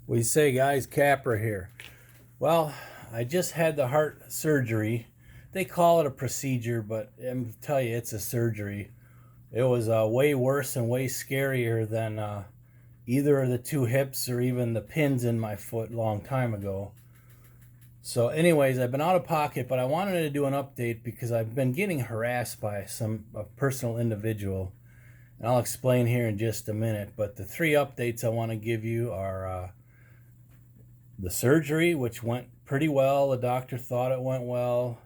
We say, guys, Kapper here. Well, I just had the heart surgery. They call it a procedure, but I'm tell you, it's a surgery. It was way worse and way scarier than either of the two hips or even the pins in my foot a long time ago. So, anyways, I've been out of pocket, but I wanted to do an update because I've been getting harassed by a personal individual, and I'll explain here in just a minute. But the three updates I want to give you are the surgery, which went pretty well. The doctor thought it went well.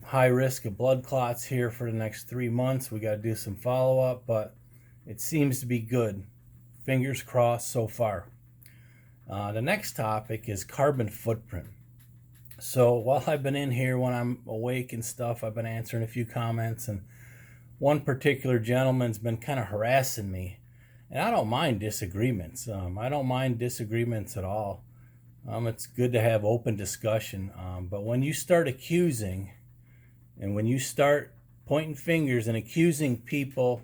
High risk of blood clots here for the next 3 months. We got to do some follow up, but it seems to be good. Fingers crossed so far. The next topic is carbon footprint. So while I've been in here when I'm awake and stuff, I've been answering a few comments, and one particular gentleman's been kind of harassing me. And I don't mind disagreements. I don't mind disagreements at all. It's good to have open discussion. But when you start accusing and when you start pointing fingers and accusing people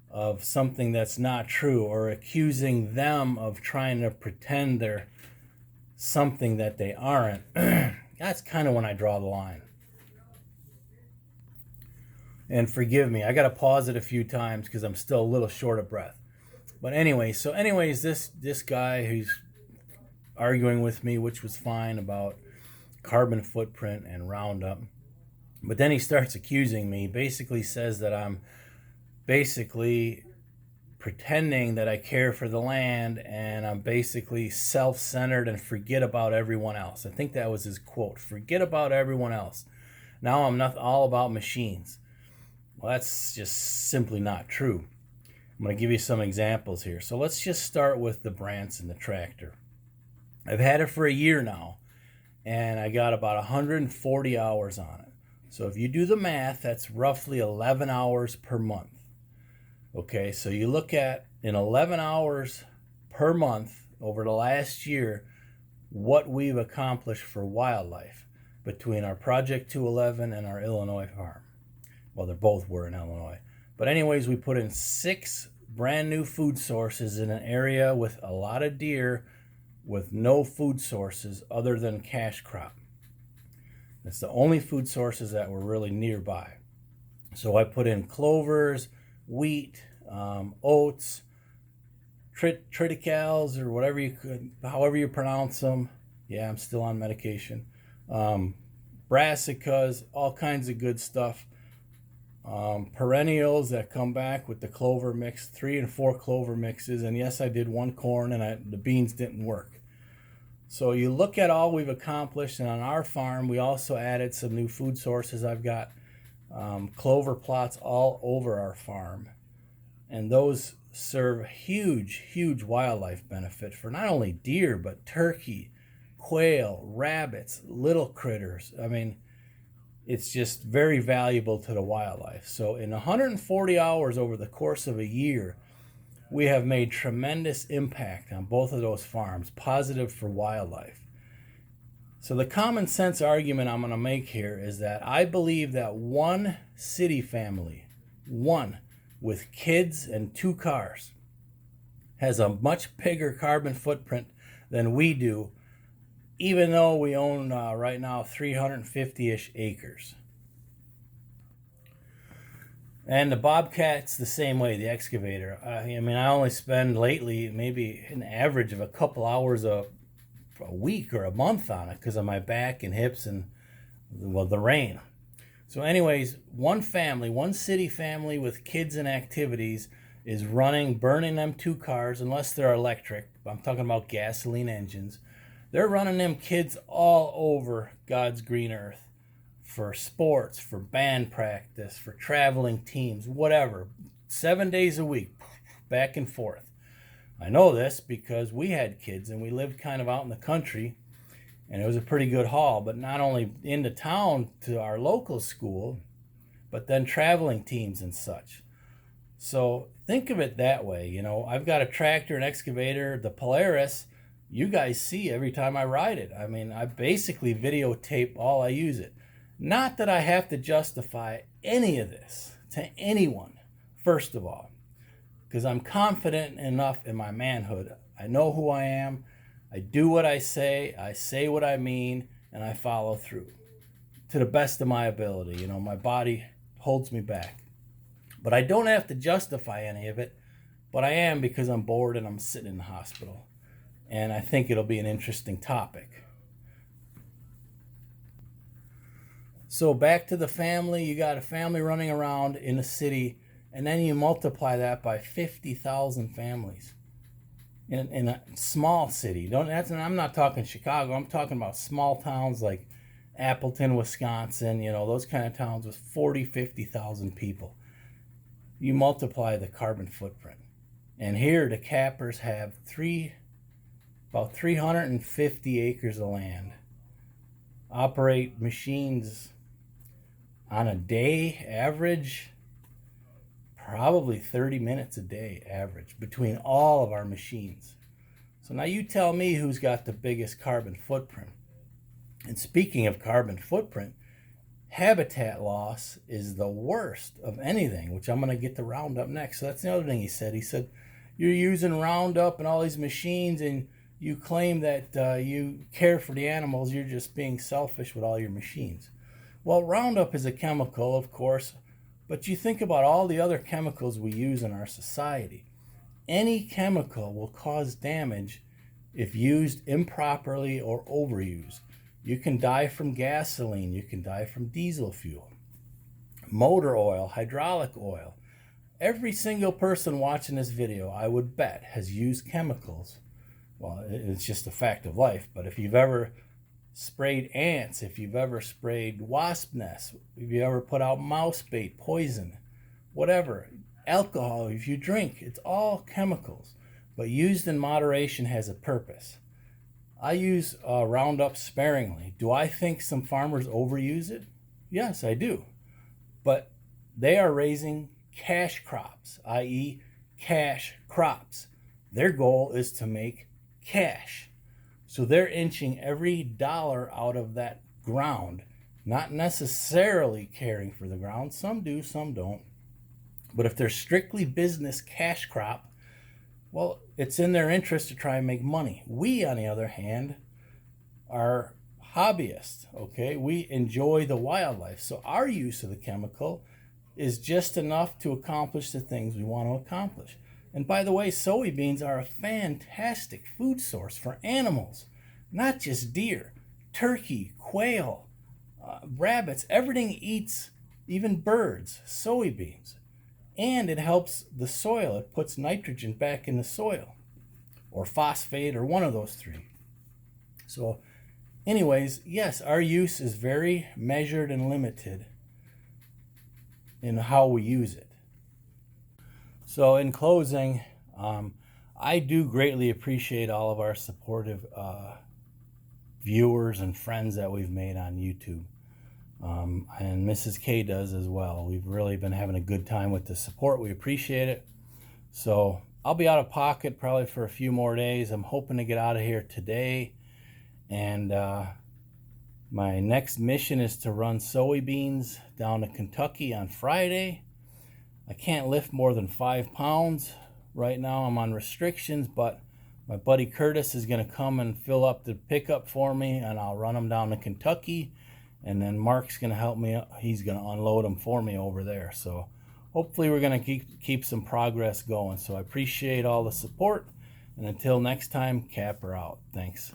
of something that's not true, or accusing them of trying to pretend they're something that they aren't, that's kind of when I draw the line. And forgive me, I got to pause it a few times because I'm still a little short of breath. But anyways, this guy who's arguing with me, which was fine, about carbon footprint and Roundup. But then he starts accusing me, basically says that I'm basically pretending that I care for the land, and I'm basically self-centered and forget about everyone else. I think that was his quote, forget about everyone else. Now I'm not all about machines. Well, that's just simply not true. I'm going to give you some examples here. So let's just start with the Branson, the tractor. I've had it for a year now, and I got about 140 hours on it. So if you do the math, that's roughly 11 hours per month. Okay, so you look at, in 11 hours per month over the last year, what we've accomplished for wildlife between our Project 211 and our Illinois farm. Well, they both were in Illinois. But anyways, we put in 6 brand new food sources in an area with a lot of deer with no food sources other than cash crop. That's the only food sources that were really nearby. So I put in clovers, wheat, oats, triticales, or whatever you could, however you pronounce them. Yeah, I'm still on medication. Brassicas, all kinds of good stuff. Perennials that come back with the clover mix, 3 and 4 clover mixes. And yes, I did 1 corn, and the beans didn't work. So you look at all we've accomplished, and on our farm, we also added some new food sources. I've got clover plots all over our farm, and those serve huge wildlife benefit for not only deer, but turkey, quail, rabbits, little critters. I mean, it's just very valuable to the wildlife. So in 140 hours over the course of a year, we have made tremendous impact on both of those farms, positive for wildlife. So the common sense argument I'm going to make here is that I believe that one city family, one with kids and 2 cars, has a much bigger carbon footprint than we do, even though we own right now 350-ish acres. And the Bobcat's the same way, the excavator. I mean, I only spend lately maybe an average of a couple hours a week or a month on it because of my back and hips and, well, the rain. So anyways, one family, one city family with kids and activities is burning them 2 cars, unless they're electric. I'm talking about gasoline engines. They're running them kids all over God's green earth for sports, for band practice, for traveling teams, whatever. 7 days a week, back and forth. I know this because we had kids and we lived kind of out in the country, and it was a pretty good haul, but not only into town to our local school, but then traveling teams and such. So think of it that way. You know, I've got a tractor, an excavator, the Polaris. You guys see every time I ride it. I mean, I basically videotape all I use it. Not that I have to justify any of this to anyone, first of all, because I'm confident enough in my manhood. I know who I am. I do what I say what I mean, and I follow through to the best of my ability. You know, my body holds me back. But I don't have to justify any of it, but I am because I'm bored and I'm sitting in the hospital. And I think it'll be an interesting topic. So back to the family. You got a family running around in a city, and then you multiply that by 50,000 families in a small city. I'm not talking Chicago. I'm talking about small towns like Appleton, Wisconsin, you know, those kind of towns with 40, 50,000 people. You multiply the carbon footprint. And here the Kappers have about 350 acres of land, operate machines on a day average, probably 30 minutes a day average between all of our machines. So now you tell me who's got the biggest carbon footprint. And speaking of carbon footprint, habitat loss is the worst of anything, which I'm going to get to Roundup next. So that's the other thing he said. He said, you're using Roundup and all these machines and you claim that you care for the animals. You're just being selfish with all your machines. Well, Roundup is a chemical, of course, but you think about all the other chemicals we use in our society. Any chemical will cause damage if used improperly or overused. You can die from gasoline. You can die from diesel fuel, motor oil, hydraulic oil. Every single person watching this video, I would bet, has used chemicals. Well, it's just a fact of life, but if you've ever sprayed ants, if you've ever sprayed wasp nests, if you ever put out mouse bait, poison, whatever, alcohol, if you drink, it's all chemicals, but used in moderation has a purpose. I use Roundup sparingly. Do I think some farmers overuse it? Yes, I do. But they are raising cash crops, i.e. cash crops. Their goal is to make cash. So they're inching every dollar out of that ground, not necessarily caring for the ground. Some do, some don't. But if they're strictly business cash crop, well, it's in their interest to try and make money. We, on the other hand, are hobbyists, okay? We enjoy the wildlife. So our use of the chemical is just enough to accomplish the things we want to accomplish. And by the way, soybeans are a fantastic food source for animals, not just deer, turkey, quail, rabbits. Everything eats, even birds, soybeans. And it helps the soil. It puts nitrogen back in the soil, or phosphate, or one of those three. So anyways, yes, our use is very measured and limited in how we use it. So in closing, I do greatly appreciate all of our supportive viewers and friends that we've made on YouTube. And Mrs. K does as well. We've really been having a good time with the support. We appreciate it. So I'll be out of pocket probably for a few more days. I'm hoping to get out of here today. And my next mission is to run soybeans down to Kentucky on Friday. I can't lift more than 5 pounds. Right now I'm on restrictions, but my buddy Curtis is going to come and fill up the pickup for me, and I'll run them down to Kentucky. And then Mark's going to help me. He's going to unload them for me over there. So hopefully we're going to keep some progress going. So I appreciate all the support. And until next time, Kapper out. Thanks.